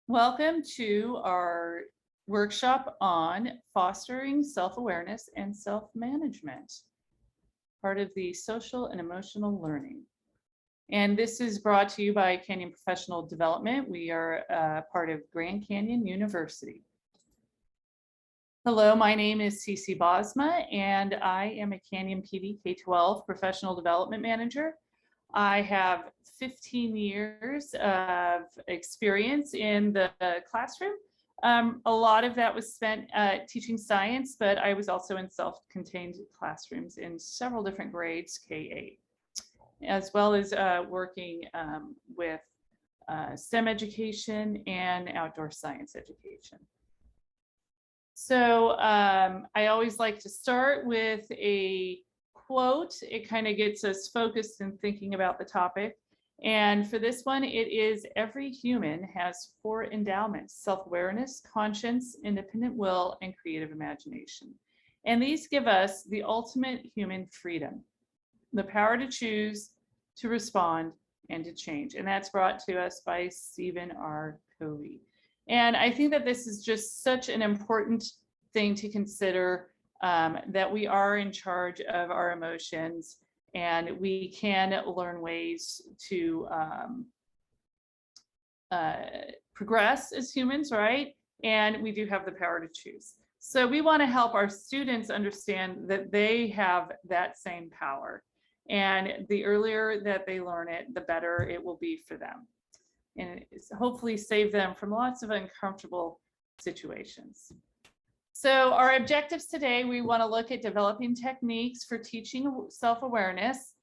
Welcome to our workshop on fostering self-awareness and self-management, part of the social and emotional learning. And this is brought to you by Canyon Professional Development. We are part of Grand Canyon University. Hello, my name is Cece Bosma, and I am a Canyon PD K-12 Professional Development Manager. I have 15 years of experience in the classroom. A lot of that was spent teaching science, but I was also in self-contained classrooms in several different grades, K-8, as well as working with STEM education and outdoor science education. So I always like to start with a quote. It kind of gets us focused and thinking about the topic. And for this one, it is, every human has 4 endowments: self-awareness, conscience, independent will, and creative imagination. And these give us the ultimate human freedom, the power to choose, to respond, and to change. And that's brought to us by Stephen R. Covey. And I think that this is just such an important thing to consider, that we are in charge of our emotions, and we can learn ways to progress as humans, right? And we do have the power to choose. So we want to help our students understand that they have that same power. And the earlier that they learn it, the better it will be for them. And hopefully save them from lots of uncomfortable situations. So our objectives today, we want to look at developing techniques for teaching self-awareness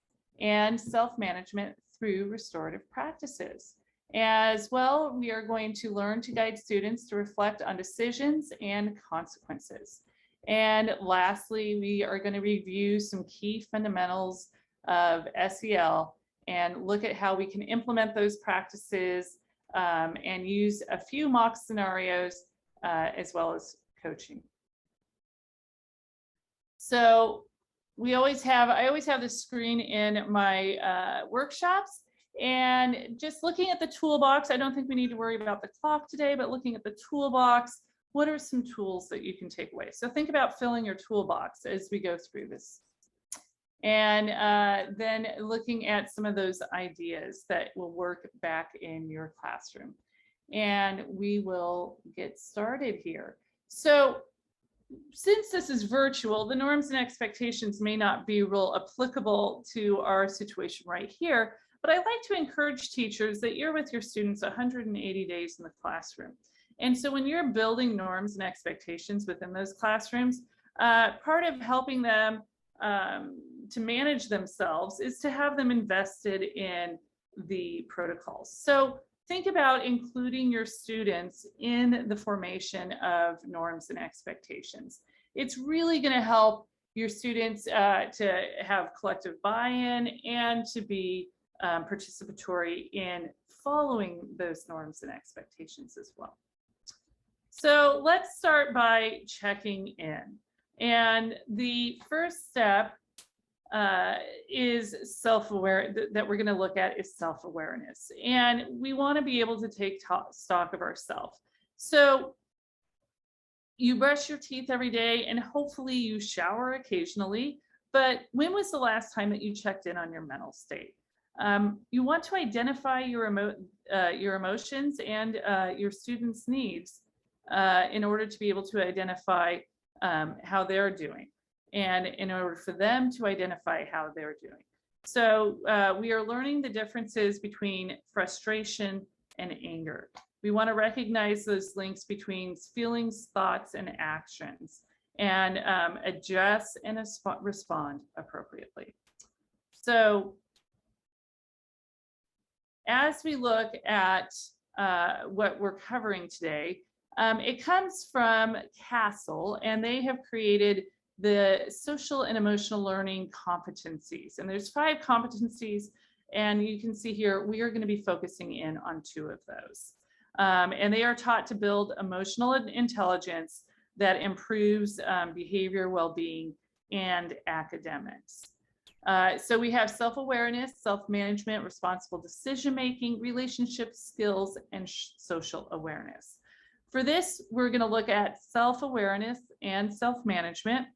and self-management through restorative practices. As well, we are going to learn to guide students to reflect on decisions and consequences. And lastly, we are going to review some key fundamentals of SEL and look at how we can implement those practices and use a few mock scenarios as well as coaching. So I always have this screen in my workshops, and just looking at the toolbox, I don't think we need to worry about the clock today, but looking at the toolbox, what are some tools that you can take away? So think about filling your toolbox as we go through this. And then looking at some of those ideas that will work back in your classroom. And we will get started here. So since this is virtual, the norms and expectations may not be real applicable to our situation right here, but I like to encourage teachers that you're with your students 180 days in the classroom. And so when you're building norms and expectations within those classrooms, part of helping them to manage themselves is to have them invested in the protocols. So think about including your students in the formation of norms and expectations. It's really going to help your students to have collective buy-in and to be participatory in following those norms and expectations as well. So let's start by checking in. And the first step is self-aware, that we're going to look at is self-awareness. And we want to be able to take stock of ourselves. So you brush your teeth every day, and hopefully you shower occasionally. But when was the last time that you checked in on your mental state? You want to identify your emotions and your students' needs in order to be able to identify how they're doing, and in order for them to identify how they're doing. So we are learning the differences between frustration and anger. We want to recognize those links between feelings, thoughts, and actions, and adjust and respond appropriately. So as we look at what we're covering today, it comes from CASEL, and they have created the social and emotional learning competencies. And there's 5 competencies, and you can see here, we are going to be focusing in on 2 of those. And they are taught to build emotional intelligence that improves behavior, well-being, and academics. So we have self-awareness, self-management, responsible decision-making, relationship skills, and social awareness. For this, we're going to look at self-awareness and self-management.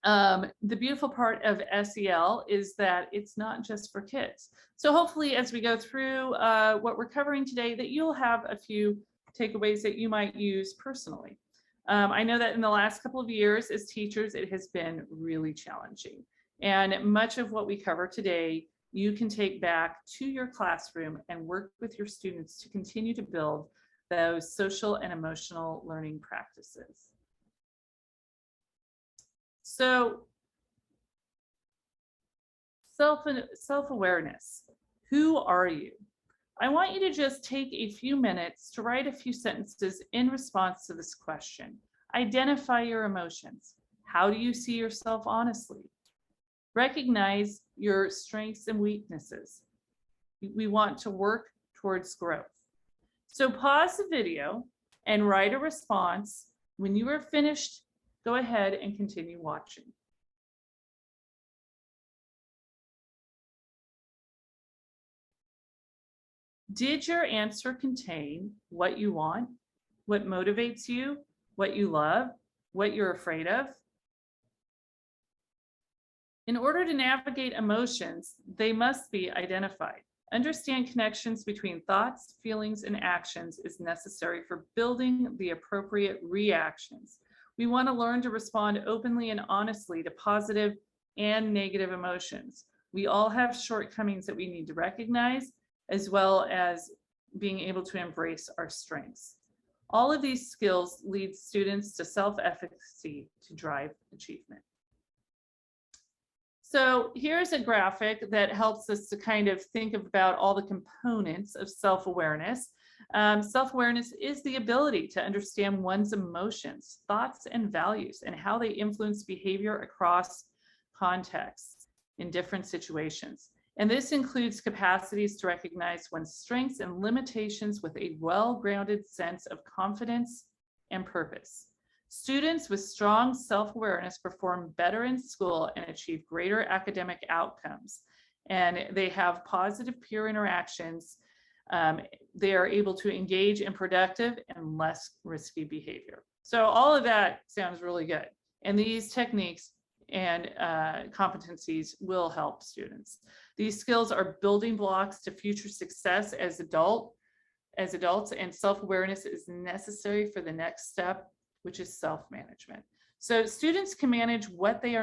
The beautiful part of SEL is that it's not just for kids. So hopefully as we go through what we're covering today, that you'll have a few takeaways that you might use personally. I know that in the last couple of years as teachers, it has been really challenging. And much of what we cover today, you can take back to your classroom and work with your students to continue to build those social and emotional learning practices. So self-awareness, who are you? I want you to just take a few minutes to write a few sentences in response to this question. Identify your emotions. How do you see yourself honestly? Recognize your strengths and weaknesses. We want to work towards growth. So pause the video and write a response. When you are finished, go ahead and continue watching. Did your answer contain what you want, what motivates you, what you love, what you're afraid of? In order to navigate emotions, they must be identified. Understand connections between thoughts, feelings, and actions is necessary for building the appropriate reactions. We want to learn to respond openly and honestly to positive and negative emotions. We all have shortcomings that we need to recognize, as well as being able to embrace our strengths. All of these skills lead students to self-efficacy to drive achievement. So here's a graphic that helps us to kind of think about all the components of self-awareness. Self-awareness is the ability to understand one's emotions, thoughts, and values, and how they influence behavior across contexts in different situations. And this includes capacities to recognize one's strengths and limitations with a well-grounded sense of confidence and purpose. Students with strong self-awareness perform better in school and achieve greater academic outcomes. And they have positive peer interactions. They are able to engage in productive and less risky behavior. So all of that sounds really good. And these techniques and competencies will help students. These skills are building blocks to future success as adults, and self-awareness is necessary for the next step, which is self-management. So students can manage what they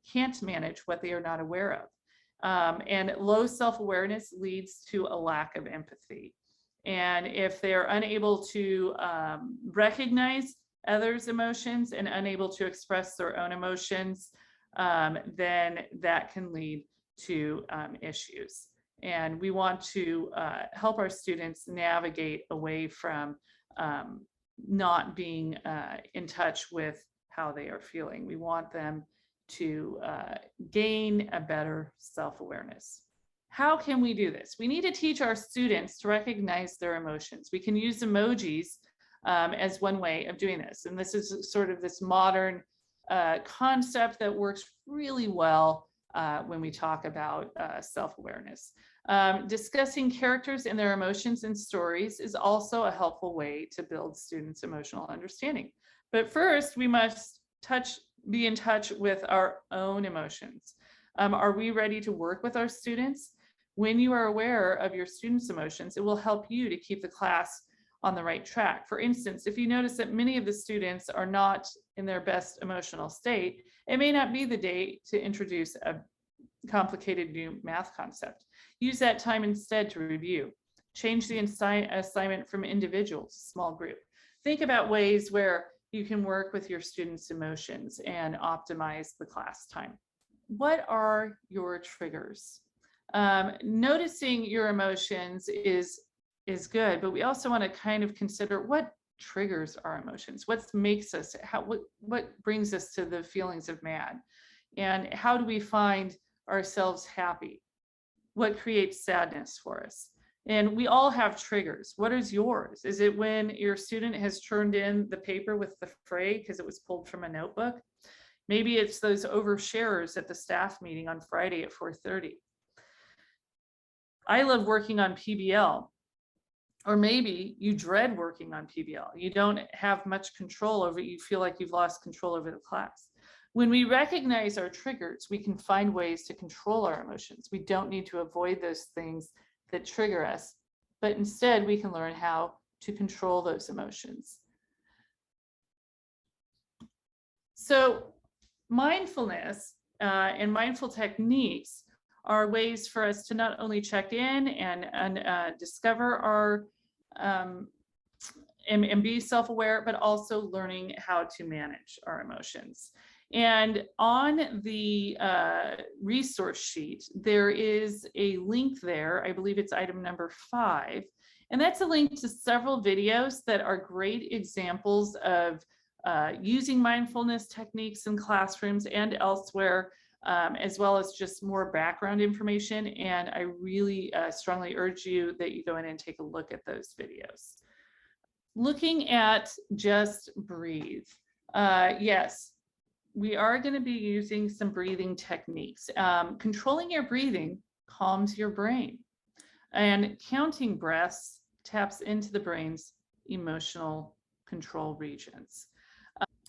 can't manage what they are not aware of. And low self-awareness leads to a lack of empathy. And if they're unable to recognize others' emotions and unable to express their own emotions, then that can lead to issues. And we want to help our students navigate away from not being in touch with how they are feeling. We want them to gain a better self-awareness. How can we do this? We need to teach our students to recognize their emotions. We can use emojis as one way of doing this. And this is sort of this modern concept that works really well when we talk about self-awareness. Discussing characters and their emotions and stories is also a helpful way to build students' emotional understanding. But first, we must be in touch with our own emotions. Are we ready to work with our students? When you are aware of your students' emotions, it will help you to keep the class on the right track. For instance, if you notice that many of the students are not in their best emotional state, it may not be the day to introduce a complicated new math concept. Use that time instead to review. Change the assignment from individual to small group. Think about ways where you can work with your students' emotions and optimize the class time. What are your triggers? Noticing your emotions is good, but we also want to kind of consider what triggers our emotions, what makes us, what brings us to the feelings of mad, and how do we find ourselves happy? What creates sadness for us? And we all have triggers. What is yours? Is it when your student has turned in the paper with the fray because it was pulled from a notebook? Maybe it's those oversharers at the staff meeting on Friday at 4:30. I love working on PBL. Or maybe you dread working on PBL. You don't have much control over it. You feel like you've lost control over the class. When we recognize our triggers, we can find ways to control our emotions. We don't need to avoid those things that trigger us, but instead we can learn how to control those emotions. So mindfulness and mindful techniques are ways for us to not only check in and discover our and be self-aware, but also learning how to manage our emotions. And on the resource sheet, there is a link there. I believe it's item number 5. And that's a link to several videos that are great examples of using mindfulness techniques in classrooms and elsewhere, as well as just more background information. And I really strongly urge you that you go in and take a look at those videos. Looking at just breathe. Yes, we are going to be using some breathing techniques. Controlling your breathing calms your brain, and counting breaths taps into the brain's emotional control regions.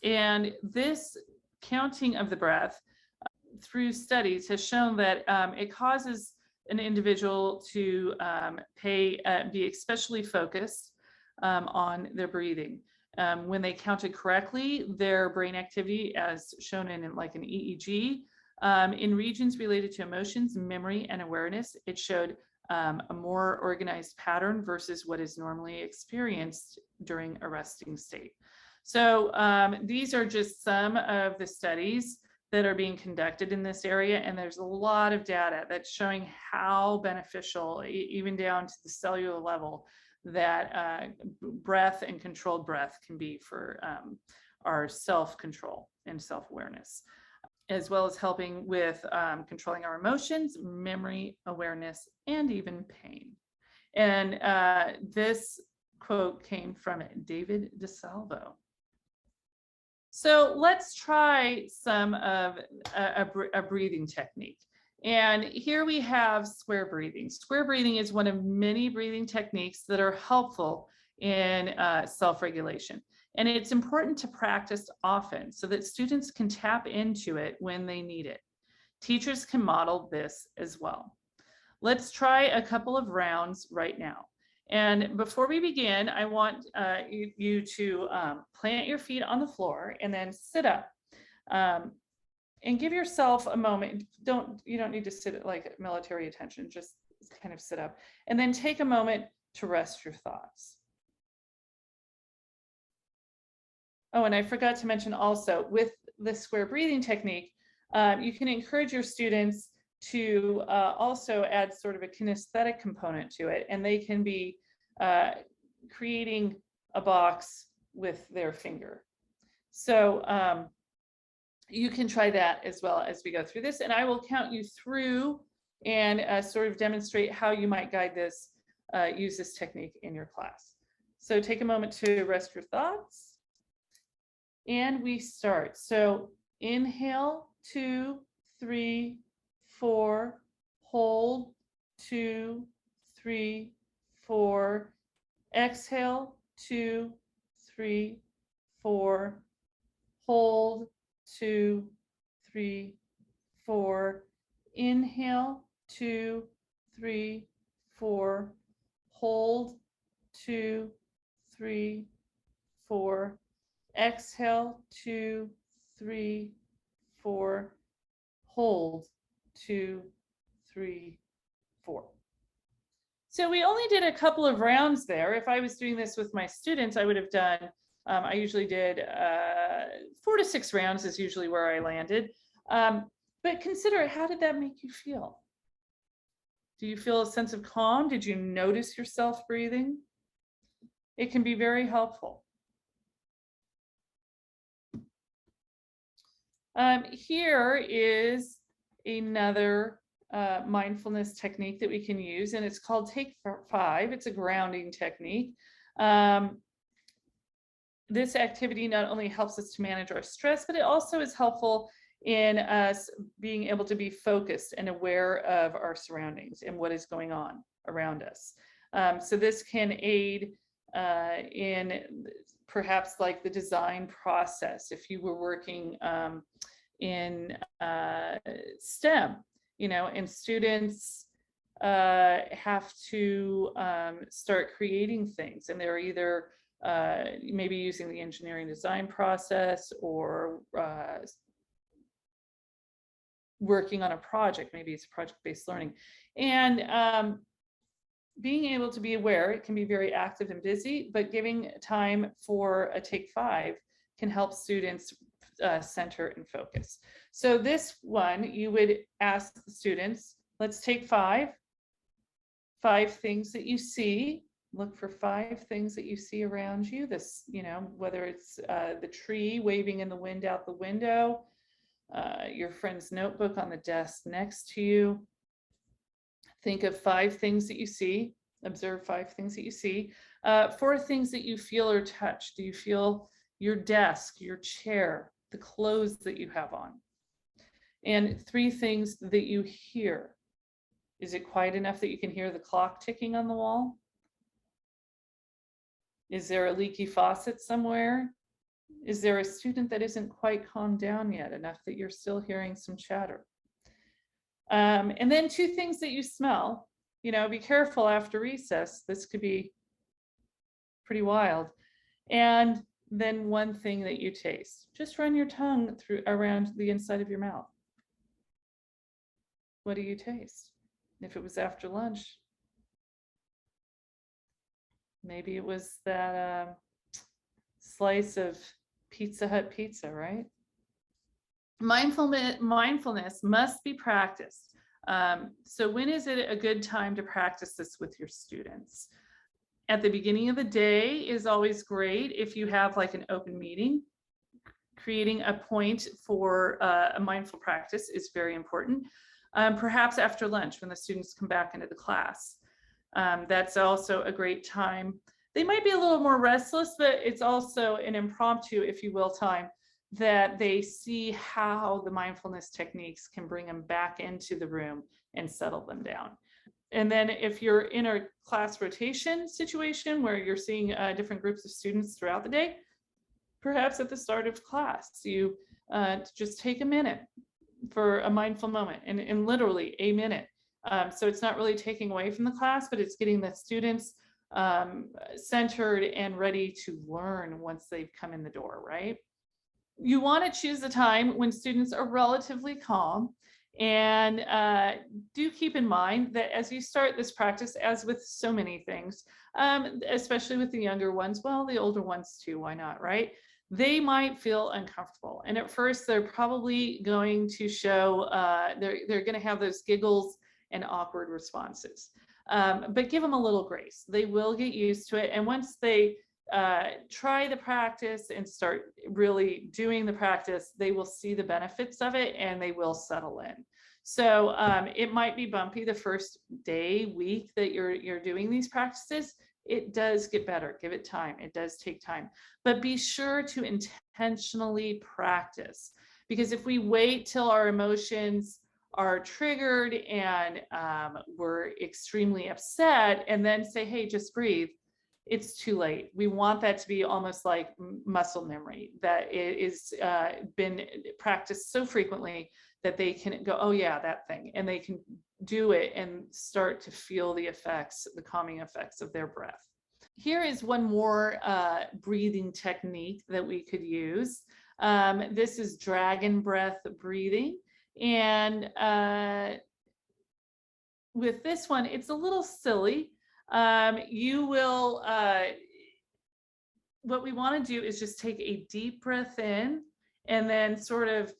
And this counting of the breath through studies has shown that it causes an individual to be especially focused on their breathing. When they counted correctly, their brain activity, as shown in like an EEG, in regions related to emotions, memory, and awareness, it showed a more organized pattern versus what is normally experienced during a resting state. So these are just some of the studies that are being conducted in this area, and there's a lot of data that's showing how beneficial, even down to the cellular level, that breath and controlled breath can be for our self-control and self-awareness, as well as helping with controlling our emotions, memory, awareness, and even pain. And this quote came from David DeSalvo. So let's try some of a breathing technique. And here we have square breathing. Square breathing is one of many breathing techniques that are helpful in self-regulation. And it's important to practice often so that students can tap into it when they need it. Teachers can model this as well. Let's try a couple of rounds right now. And before we begin, I want you to plant your feet on the floor and then sit up. And give yourself a moment. You don't need to sit like military attention, just kind of sit up. And then take a moment to rest your thoughts. Oh, and I forgot to mention also, with the square breathing technique, you can encourage your students to also add sort of a kinesthetic component to it, and they can be creating a box with their finger. So you can try that as well as we go through this, and I will count you through and sort of demonstrate how you might guide this, use this technique in your class. So take a moment to rest your thoughts, and we start. So inhale, 2, 3, 4, hold, 2, 3, 4, exhale, 2, 3, 4, hold, 2, 3, 4, inhale, 2, 3, 4, hold, 2, 3, 4, exhale, 2, 3, 4, hold, 2, 3, 4. So we only did a couple of rounds there. If I was doing this with my students, I would have done, I usually did 4 to 6 rounds is usually where I landed. But consider, how did that make you feel? Do you feel a sense of calm? Did you notice yourself breathing? It can be very helpful. Here is another mindfulness technique that we can use, and it's called Take 5. It's a grounding technique. this activity not only helps us to manage our stress, but it also is helpful in us being able to be focused and aware of our surroundings and what is going on around us. So this can aid in perhaps like the design process. If you were working in STEM, you know, and students have to start creating things, and they're either maybe using the engineering design process or working on a project. Maybe it's project-based learning. And being able to be aware, it can be very active and busy, but giving time for a take 5 can help students center and focus. So this one, you would ask the students, let's take 5 things that you see. Look for 5 things that you see around you. This, you know, whether it's the tree waving in the wind out the window, your friend's notebook on the desk next to you. Think of 5 things that you see. Observe 5 things that you see. 4 things that you feel or touch. Do you feel your desk, your chair, the clothes that you have on? And 3 things that you hear. Is it quiet enough that you can hear the clock ticking on the wall? Is there a leaky faucet somewhere? Is there a student that isn't quite calmed down yet enough that you're still hearing some chatter? And then 2 things that you smell. You know, be careful after recess. This could be pretty wild. And then 1 thing that you taste. Just run your tongue through around the inside of your mouth. What do you taste? If it was after lunch, maybe it was that slice of Pizza Hut pizza, right? Mindfulness must be practiced. So when is it a good time to practice this with your students? At the beginning of the day is always great. If you have like an open meeting, creating a point for a mindful practice is very important. Perhaps after lunch when the students come back into the class. That's also a great time. They might be a little more restless, but it's also an impromptu, if you will, time that they see how the mindfulness techniques can bring them back into the room and settle them down. And then if you're in a class rotation situation where you're seeing different groups of students throughout the day, perhaps at the start of class, you just take a minute for a mindful moment, and literally a minute. So it's not really taking away from the class, but it's getting the students centered and ready to learn once they've come in the door, right? You want to choose the time when students are relatively calm. And do keep in mind that as you start this practice, as with so many things, especially with the younger ones, well, the older ones too, why not, right? They might feel uncomfortable. And at first they're probably going to show, they're going to have those giggles and awkward responses. But give them a little grace. They will get used to it. And once they try the practice and start really doing the practice, they will see the benefits of it and they will settle in. So it might be bumpy the first day, week that you're doing these practices. It does get better. Give it time. It does take time. But be sure to intentionally practice, because if we wait till our emotions are triggered and we're extremely upset and then say, hey, just breathe, it's too late. We want that to be almost like muscle memory, that it is been practiced so frequently that they can go, oh yeah, that thing, and they can do it and start to feel the effects, the calming effects of their breath. Here is one more breathing technique that we could use. This is dragon breath breathing. And with this one, it's a little silly. You will, what we want to do is just take a deep breath in and then sort of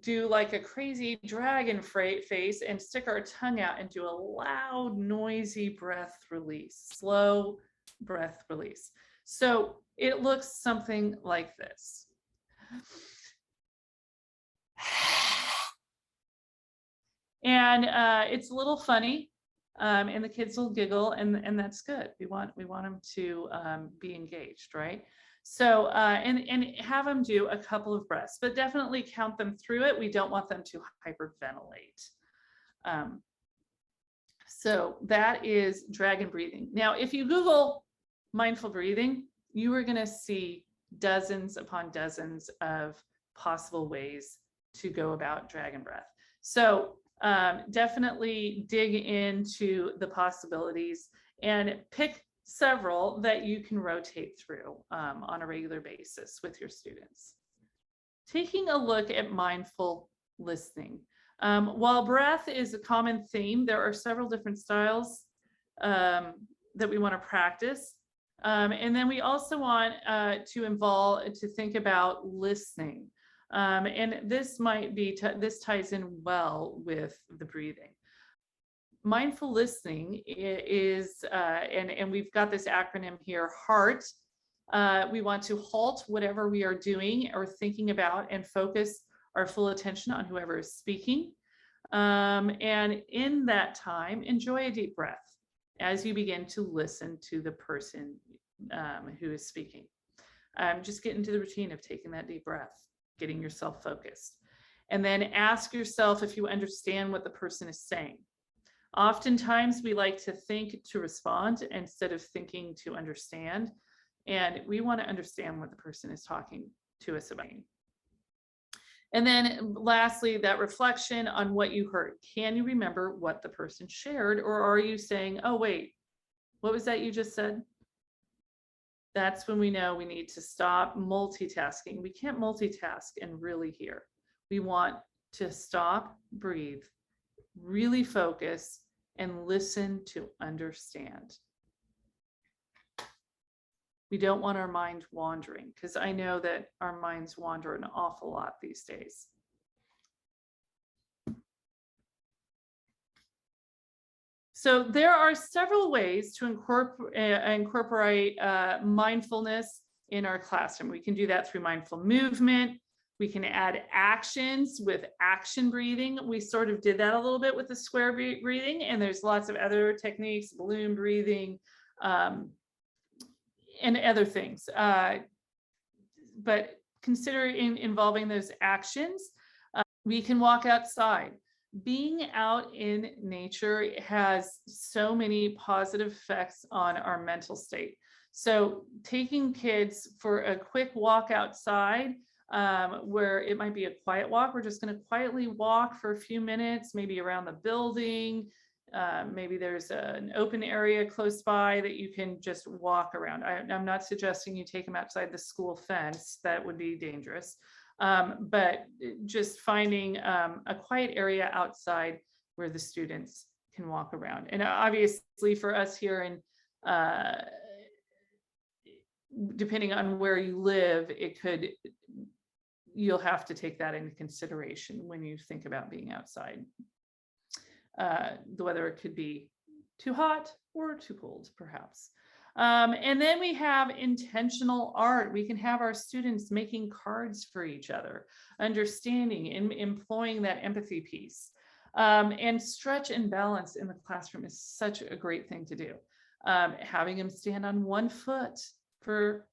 do like a crazy dragon face and stick our tongue out and do a loud, noisy breath release, slow breath release. So it looks something like this. And it's a little funny, and the kids will giggle, and that's good. We want them to be engaged, right? So, and have them do a couple of breaths, but definitely count them through it. We don't want them to hyperventilate. So that is dragon breathing. Now, if you Google mindful breathing, you are going to see dozens upon dozens of possible ways to go about dragon breath. So definitely dig into the possibilities and pick several that you can rotate through on a regular basis with your students. Taking a look at mindful listening. While breath is a common theme, there are several different styles that we want to practice. And then we also want to think about listening. And this might be, this ties in well with the breathing. Mindful listening is, and we've got this acronym here, HEART. We want to halt whatever we are doing or thinking about and focus our full attention on whoever is speaking. And in that time, enjoy a deep breath as you begin to listen to the person who is speaking. Just get into the routine of taking that deep breath, getting yourself focused. And then ask yourself if you understand what the person is saying. Oftentimes, we like to think to respond instead of thinking to understand. And we want to understand what the person is talking to us about. And then lastly, that reflection on what you heard. Can you remember what the person shared? Or are you saying, oh, wait, what was that you just said? That's when we know we need to stop multitasking. We can't multitask and really hear. We want to stop, breathe, really focus, and listen to understand. We don't want our mind wandering, because I know that our minds wander an awful lot these days. So there are several ways to incorporate mindfulness in our classroom. We can do that through mindful movement. We can add actions with action breathing. We sort of did that a little bit with the square breathing, and there's lots of other techniques, balloon breathing, and other things. But consider involving those actions. We can walk outside. Being out in nature has so many positive effects on our mental state. So taking kids for a quick walk outside, where it might be a quiet walk, we're just going to quietly walk for a few minutes, maybe around the building. Maybe there's an open area close by that you can just walk around. I'm not suggesting you take them outside the school fence. That would be dangerous. But just finding a quiet area outside where the students can walk around. And obviously for us here in, depending on where you live, you'll have to take that into consideration when you think about being outside. The weather could be too hot or too cold, perhaps. And then we have intentional art. We can have our students making cards for each other, understanding and employing that empathy piece. And stretch and balance in the classroom is such a great thing to do. Having them stand on one foot for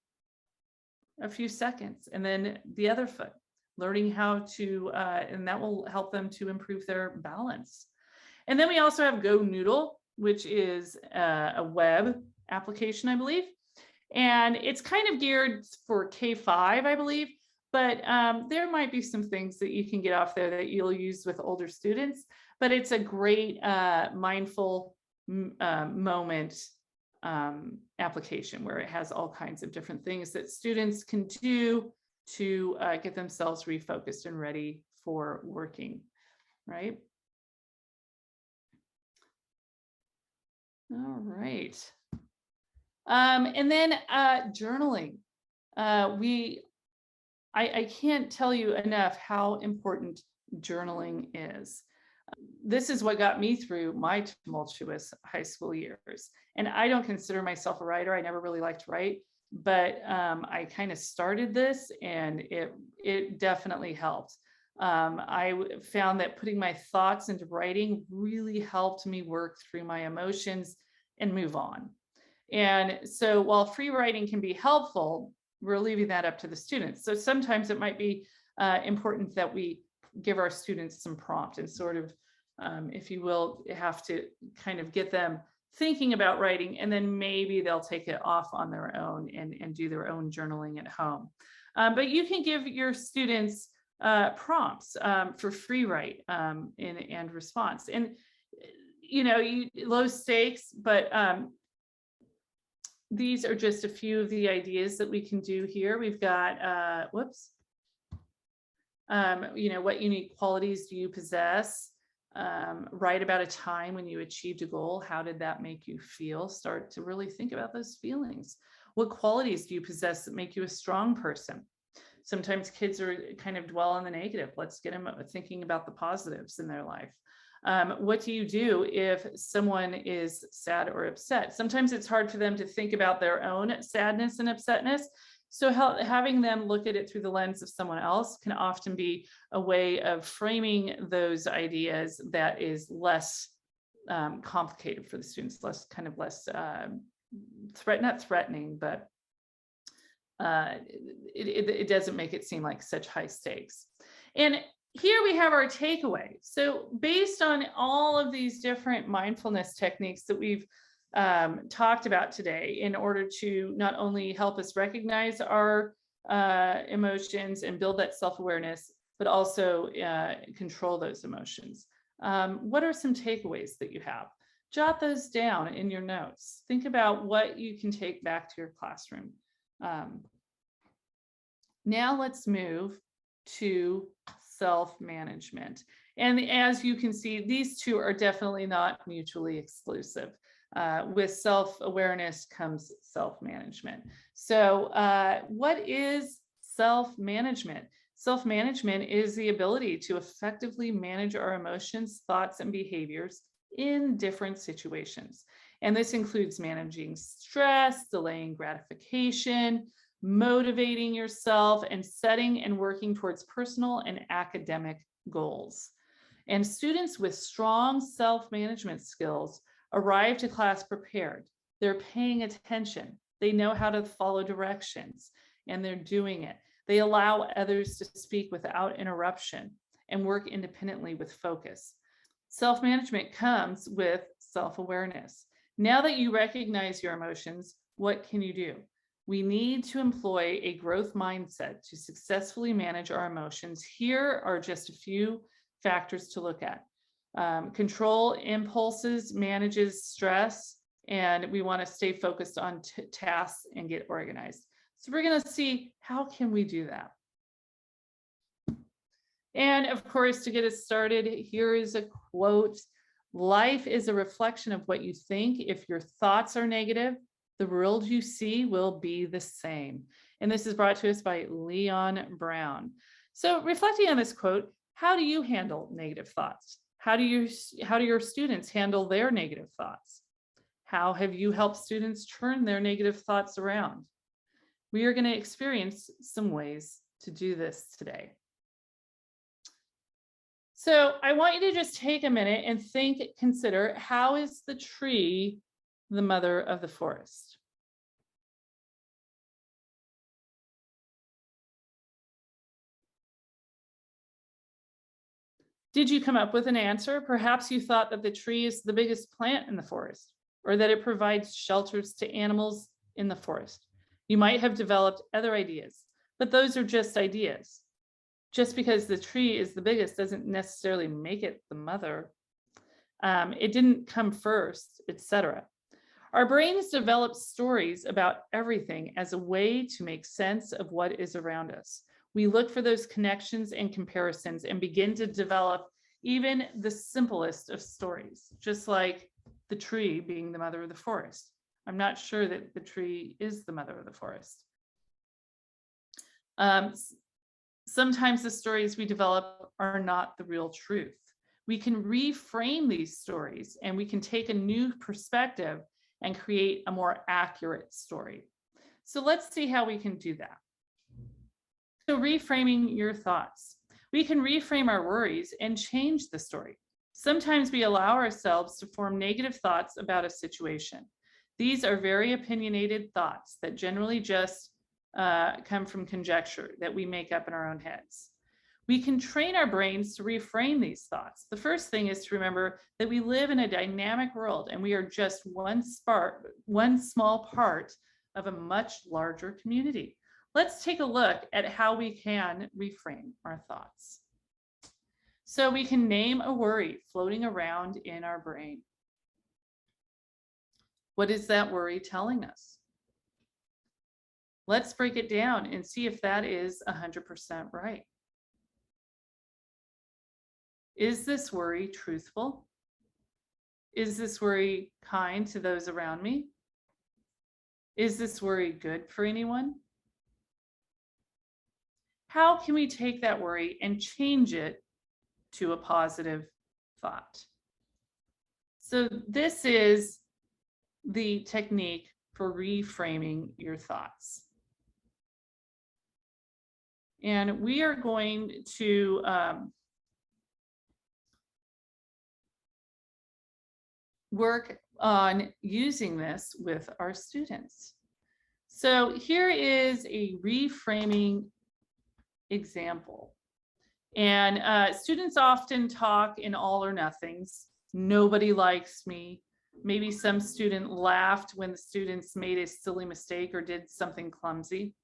a few seconds and then the other foot, learning how to, and that will help them to improve their balance. And then we also have Go Noodle, which is a web application, I believe. And it's kind of geared for K-5, I believe, but there might be some things that you can get off there that you'll use with older students, but it's a great mindful moment application where it has all kinds of different things that students can do to get themselves refocused and ready for working, right? All right. And then journaling. I can't tell you enough how important journaling is. This is what got me through my tumultuous high school years. And I don't consider myself a writer. I never really liked to write, but I kind of started this and it definitely helped. I found that putting my thoughts into writing really helped me work through my emotions and move on. And so while free writing can be helpful, we're leaving that up to the students. So sometimes it might be important that we give our students some prompt and sort of, if you will, have to kind of get them thinking about writing, and then maybe they'll take it off on their own and do their own journaling at home. But you can give your students prompts for free write and response. And, you know, low stakes, but these are just a few of the ideas that we can do here. We've got, you know, what unique qualities do you possess? Write about a time when you achieved a goal. How did that make you feel? Start to really think about those feelings. What qualities do you possess that make you a strong person? Sometimes kids are kind of dwell on the negative. Let's get them thinking about the positives in their life. What do you do if someone is sad or upset? Sometimes it's hard for them to think about their own sadness and upsetness. So having them look at it through the lens of someone else can often be a way of framing those ideas that is less complicated for the students, less not threatening, but it doesn't make it seem like such high stakes. And here we have our takeaway. So based on all of these different mindfulness techniques that we've talked about today, in order to not only help us recognize our emotions and build that self-awareness, but also control those emotions. What are some takeaways that you have? Jot those down in your notes. Think about what you can take back to your classroom. Now let's move to self-management. And as you can see, these two are definitely not mutually exclusive. With self-awareness comes self-management. So what is self-management? Self-management is the ability to effectively manage our emotions, thoughts, and behaviors in different situations. And this includes managing stress, delaying gratification, motivating yourself, and setting and working towards personal and academic goals. And students with strong self-management skills arrive to class prepared. They're paying attention. They know how to follow directions, and they're doing it. They allow others to speak without interruption and work independently with focus. Self-management comes with self-awareness. Now that you recognize your emotions, what can you do? We need to employ a growth mindset to successfully manage our emotions. Here are just a few factors to look at. Control impulses, manages stress, and we want to stay focused on tasks and get organized. So we're going to see, how can we do that? And of course, to get us started, here is a quote. Life is a reflection of what you think. If your thoughts are negative, the world you see will be the same. And this is brought to us by Leon Brown. So reflecting on this quote, how do you handle negative thoughts? How do your students handle their negative thoughts? How have you helped students turn their negative thoughts around? We are going to experience some ways to do this today. So I want you to just take a minute and consider, how is the tree the mother of the forest? Did you come up with an answer? Perhaps you thought that the tree is the biggest plant in the forest, or that it provides shelters to animals in the forest. You might have developed other ideas, but those are just ideas. Just because the tree is the biggest doesn't necessarily make it the mother. It didn't come first, etc. Our brains develop stories about everything as a way to make sense of what is around us. We look for those connections and comparisons and begin to develop even the simplest of stories, just like the tree being the mother of the forest. I'm not sure that the tree is the mother of the forest. Sometimes the stories we develop are not the real truth. We can reframe these stories, and we can take a new perspective and create a more accurate story. So let's see how we can do that. So reframing your thoughts. We can reframe our worries and change the story. Sometimes we allow ourselves to form negative thoughts about a situation. These are very opinionated thoughts that generally just come from conjecture that we make up in our own heads. We can train our brains to reframe these thoughts. The first thing is to remember that we live in a dynamic world and we are just one small part of a much larger community. Let's take a look at how we can reframe our thoughts. So we can name a worry floating around in our brain. What is that worry telling us? Let's break it down and see if that is 100% right. Is this worry truthful? Is this worry kind to those around me? Is this worry good for anyone? How can we take that worry and change it to a positive thought? So this is the technique for reframing your thoughts. And we are going to work on using this with our students. So here is a reframing example. And students often talk in all or nothings. Nobody likes me. Maybe some student laughed when the students made a silly mistake or did something clumsy.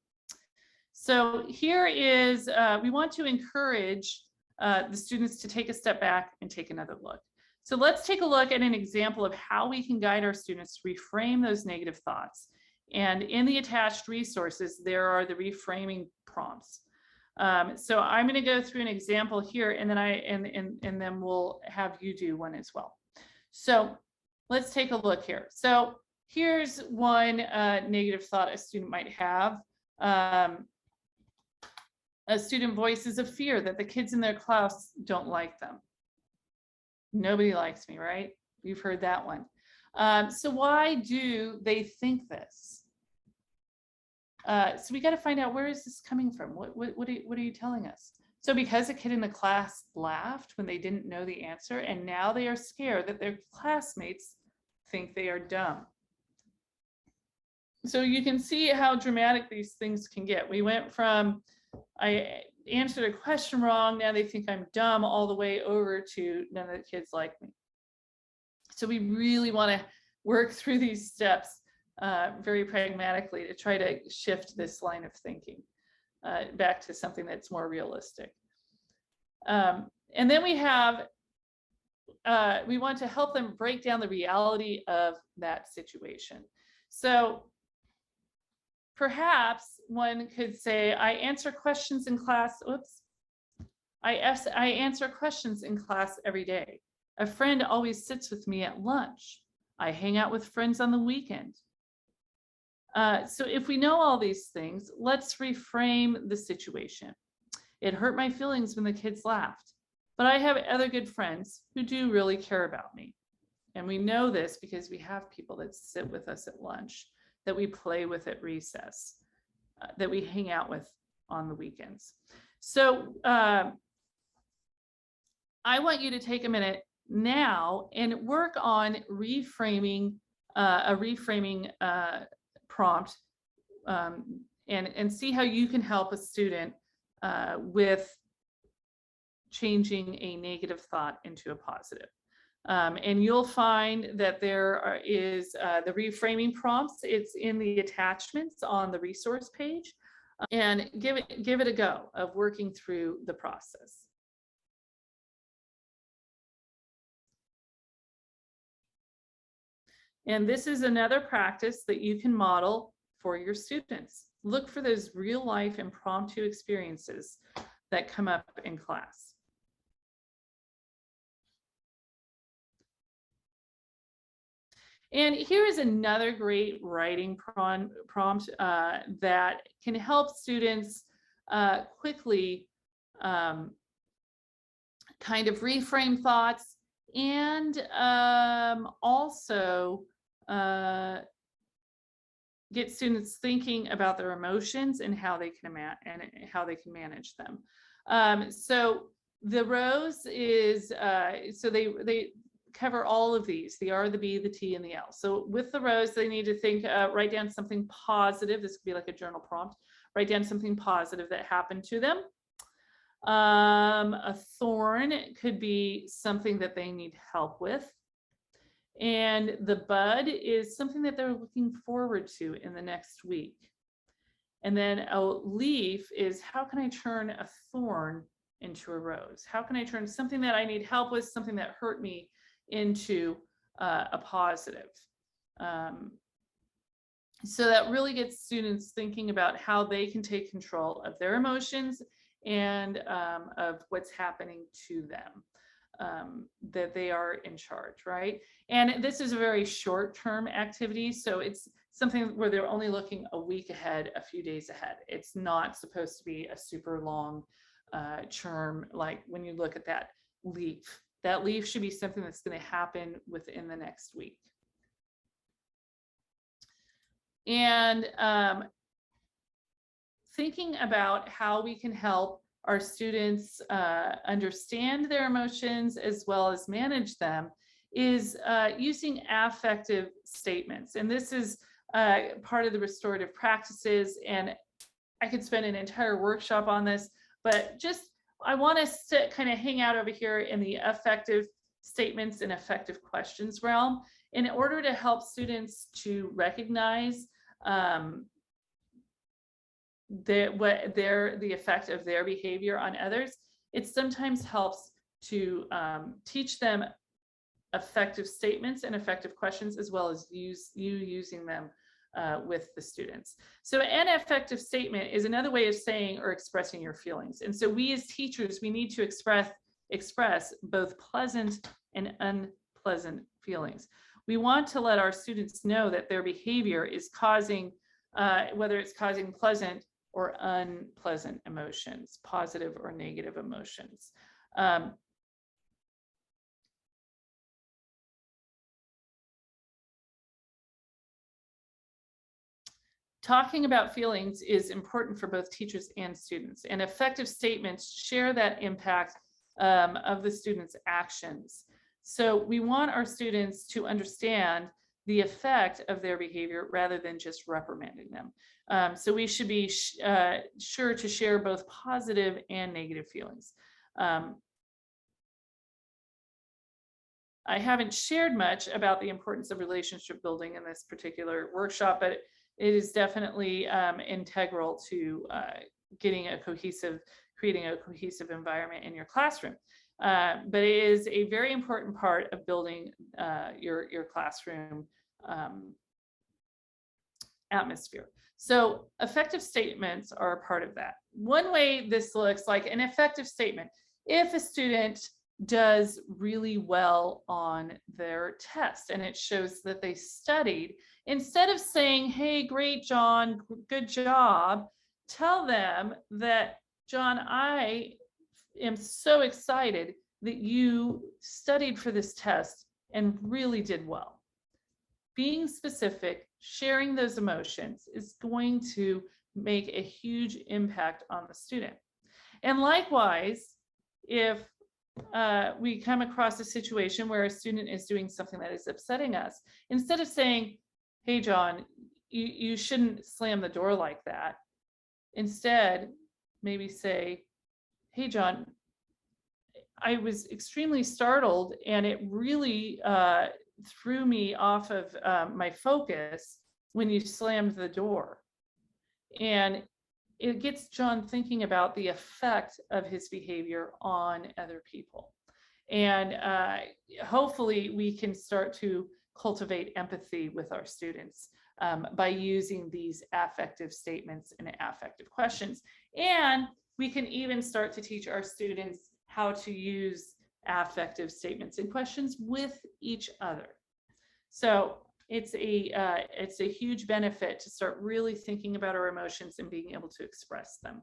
So here is, we want to encourage the students to take a step back and take another look. So let's take a look at an example of how we can guide our students to reframe those negative thoughts. And in the attached resources, there are the reframing prompts. So I'm going to go through an example here, and then and then we'll have you do one as well. So let's take a look here. So here's one negative thought a student might have. A student voices a fear that the kids in their class don't like them. Nobody likes me, right? You've heard that one. So why do they think this? So we got to find out, where is this coming from? What are you telling us? So because a kid in the class laughed when they didn't know the answer, and now they are scared that their classmates think they are dumb. So you can see how dramatic these things can get. We went from, I answered a question wrong, now they think I'm dumb, all the way over to none of the kids like me. So we really want to work through these steps very pragmatically to try to shift this line of thinking back to something that's more realistic. And then we have, we want to help them break down the reality of that situation. So perhaps one could say, I answer questions in class, I answer questions in class every day. A friend always sits with me at lunch. I hang out with friends on the weekend. So if we know all these things, let's reframe the situation. It hurt my feelings when the kids laughed, but I have other good friends who do really care about me. And we know this because we have people that sit with us at lunch, that we play with at recess, that we hang out with on the weekends. So I want you to take a minute now and work on reframing a reframing prompt and see how you can help a student with changing a negative thought into a positive. And you'll find that there is the reframing prompts. It's in the attachments on the resource page, and give it a go of working through the process. And this is another practice that you can model for your students. Look for those real life impromptu experiences that come up in class. And here is another great writing prompt that can help students quickly kind of reframe thoughts and also get students thinking about their emotions and how they can manage them. So the rows is so they cover all of these: the R, the B, the T, and the L. So with the rows, they need to think, write down something positive. This could be like a journal prompt. Write down something positive that happened to them. A thorn could be something that they need help with. And the bud is something that they're looking forward to in the next week. And then a leaf is, how can I turn a thorn into a rose? How can I turn something that I need help with, something that hurt me, into a positive? So that really gets students thinking about how they can take control of their emotions and of what's happening to them, that they are in charge, right? And this is a very short-term activity, so it's something where they're only looking a week ahead, a few days ahead. It's not supposed to be a super long term, like when you look at that leaf. That leaf should be something that's going to happen within the next week. And thinking about how we can help our students understand their emotions as well as manage them is using affective statements. And this is part of the restorative practices. And I could spend an entire workshop on this, but just I want us to kind of hang out over here in the affective statements and affective questions realm in order to help students to recognize the effect of their behavior on others. It sometimes helps to teach them effective statements and effective questions, as well as using them with the students. So an effective statement is another way of saying or expressing your feelings. And so we as teachers, we need to express both pleasant and unpleasant feelings. We want to let our students know that their behavior is causing, whether it's causing pleasant or unpleasant emotions, positive or negative emotions. Talking about feelings is important for both teachers and students, and effective statements share that impact of the students' actions. So we want our students to understand the effect of their behavior rather than just reprimanding them. So we should be sure to share both positive and negative feelings. I haven't shared much about the importance of relationship building in this particular workshop, but it is definitely integral to creating a cohesive environment in your classroom. But it is a very important part of building your classroom atmosphere. So effective statements are a part of that. One way this looks like an effective statement: if a student does really well on their test and it shows that they studied, instead of saying, "Hey, great, John, good job," tell them that, "John, I am so excited that you studied for this test and really did well." Being specific, sharing those emotions is going to make a huge impact on the student. And likewise, if we come across a situation where a student is doing something that is upsetting us, instead of saying, "Hey, John, you shouldn't slam the door like that," instead, maybe say, "Hey, John, I was extremely startled and it really threw me off of my focus when you slammed the door." And it gets John thinking about the effect of his behavior on other people. And hopefully we can start to cultivate empathy with our students by using these affective statements and affective questions. And we can even start to teach our students how to use affective statements and questions with each other. So it's a huge benefit to start really thinking about our emotions and being able to express them.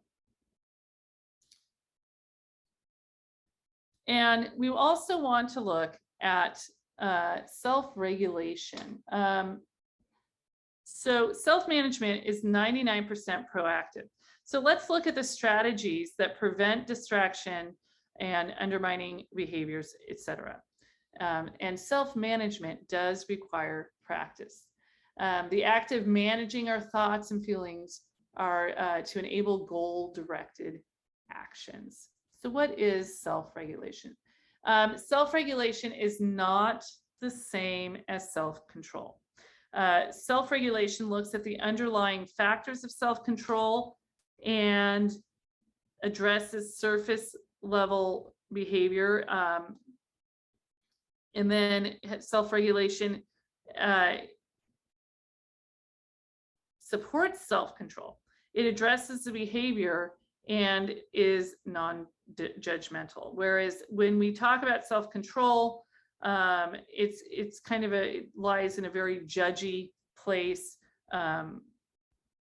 And we also want to look at self-regulation. So self-management is 99% proactive. So let's look at the strategies that prevent distraction and undermining behaviors, etc. And self-management does require practice. The act of managing our thoughts and feelings are to enable goal-directed actions. So what is self-regulation? Self-regulation is not the same as self-control. Self-regulation looks at the underlying factors of self-control and addresses surface level behavior. And then self-regulation supports self-control. It addresses the behavior and is non-judgmental. Whereas when we talk about self-control, it's kind of it lies in a very judgy place.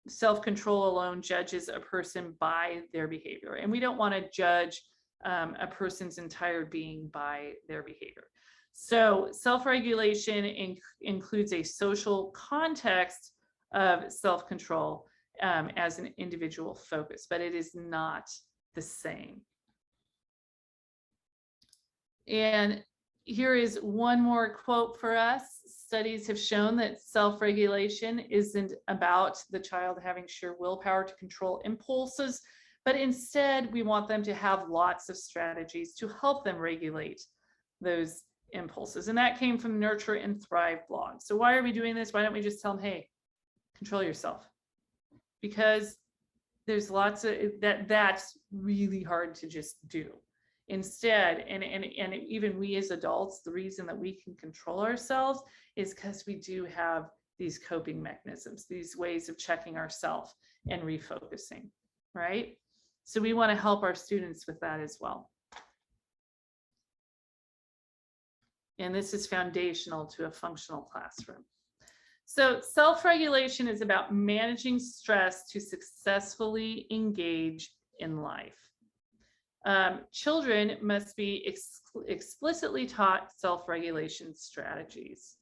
Self-control alone judges a person by their behavior, and we don't want to judge a person's entire being by their behavior. So self-regulation includes a social context of self-control as an individual focus, but it is not the same. And here is one more quote for us. Studies have shown that self-regulation isn't about the child having sheer willpower to control impulses, but instead we want them to have lots of strategies to help them regulate those impulses. And that came from the Nurture and Thrive blog. So why are we doing this? Why don't we just tell them, hey, control yourself? Because there's lots of that's really hard to just do. Instead, and even we as adults, the reason that we can control ourselves is because we do have these coping mechanisms, these ways of checking ourselves and refocusing, right? So we want to help our students with that as well. And this is foundational to a functional classroom. So self-regulation is about managing stress to successfully engage in life. Children must be explicitly taught self-regulation strategies.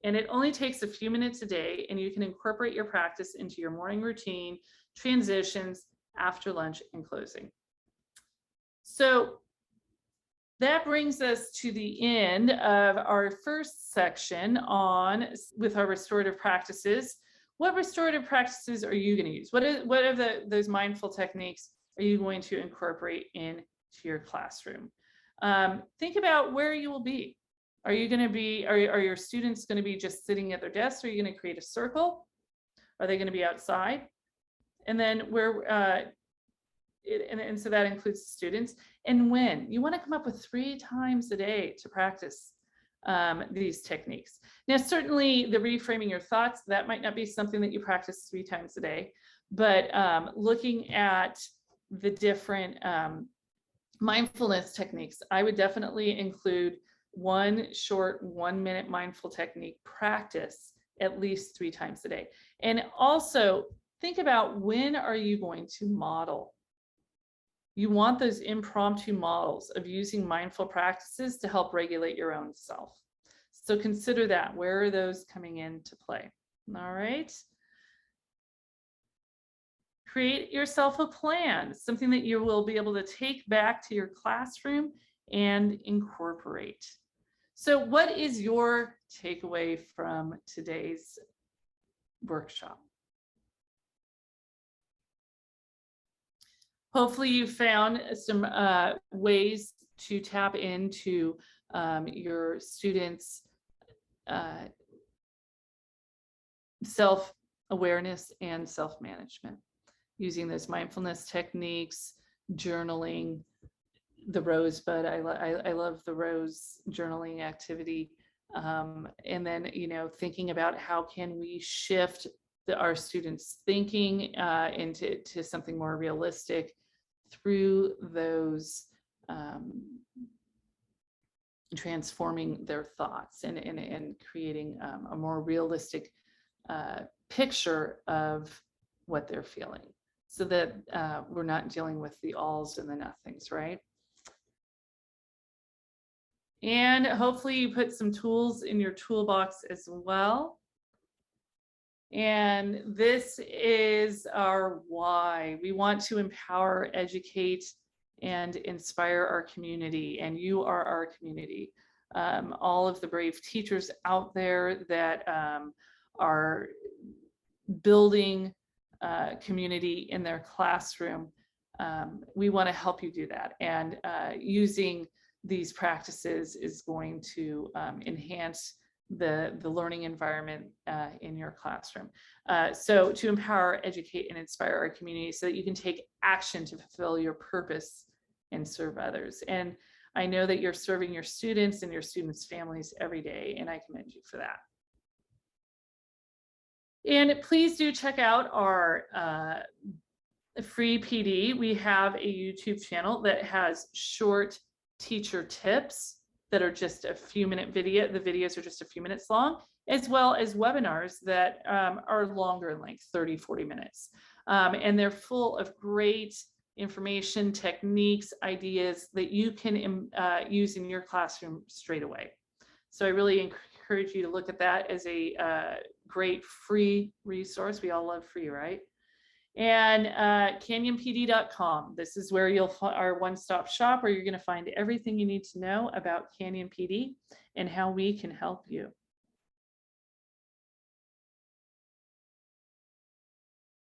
And it only takes a few minutes a day, and you can incorporate your practice into your morning routine, transitions, after lunch, and closing. So that brings us to the end of our first section with our restorative practices. What restorative practices are you going to use? What are those mindful techniques are you going to incorporate into your classroom? Think about where you will be. Are you going to be, are your students going to be just sitting at their desks? Are you going to create a circle? Are they going to be outside? And then and so that includes students. And when? You want to come up with 3 times a day to practice these techniques. Now, certainly the reframing your thoughts, that might not be something that you practice 3 times a day, but looking at the different mindfulness techniques, I would definitely include one short 1-minute mindful technique practice at least 3 times a day. And also think about, when are you going to model? You want those impromptu models of using mindful practices to help regulate your own self. So consider that. Where are those coming into play? All right. Create yourself a plan, something that you will be able to take back to your classroom and incorporate. So what is your takeaway from today's workshop? Hopefully you found some ways to tap into your students' self-awareness and self-management using those mindfulness techniques, journaling, the rosebud. I love the rose journaling activity. And then, thinking about how can we shift our students' thinking into something more realistic through those transforming their thoughts and creating a more realistic picture of what they're feeling, so that we're not dealing with the alls and the nothings, right? And hopefully you put some tools in your toolbox as well. And this is our why. We want to empower, educate, and inspire our community, and you are our community. All of the brave teachers out there that are building community in their classroom, we want to help you do that. And using these practices is going to enhance the learning environment in your classroom. So to empower, educate, and inspire our community so that you can take action to fulfill your purpose and serve others. And I know that you're serving your students and your students' families every day, and I commend you for that. And please do check out our free PD. We have a YouTube channel that has short teacher tips that are just a few minute video. The videos are just a few minutes long, as well as webinars that are longer in length, 30, 40 minutes. And they're full of great information, techniques, ideas that you can use in your classroom straight away. So I really encourage you to look at that as a great free resource. We all love free, right? And canyonpd.com. This is where you'll find our one-stop shop, where you're going to find everything you need to know about Canyon PD and how we can help you.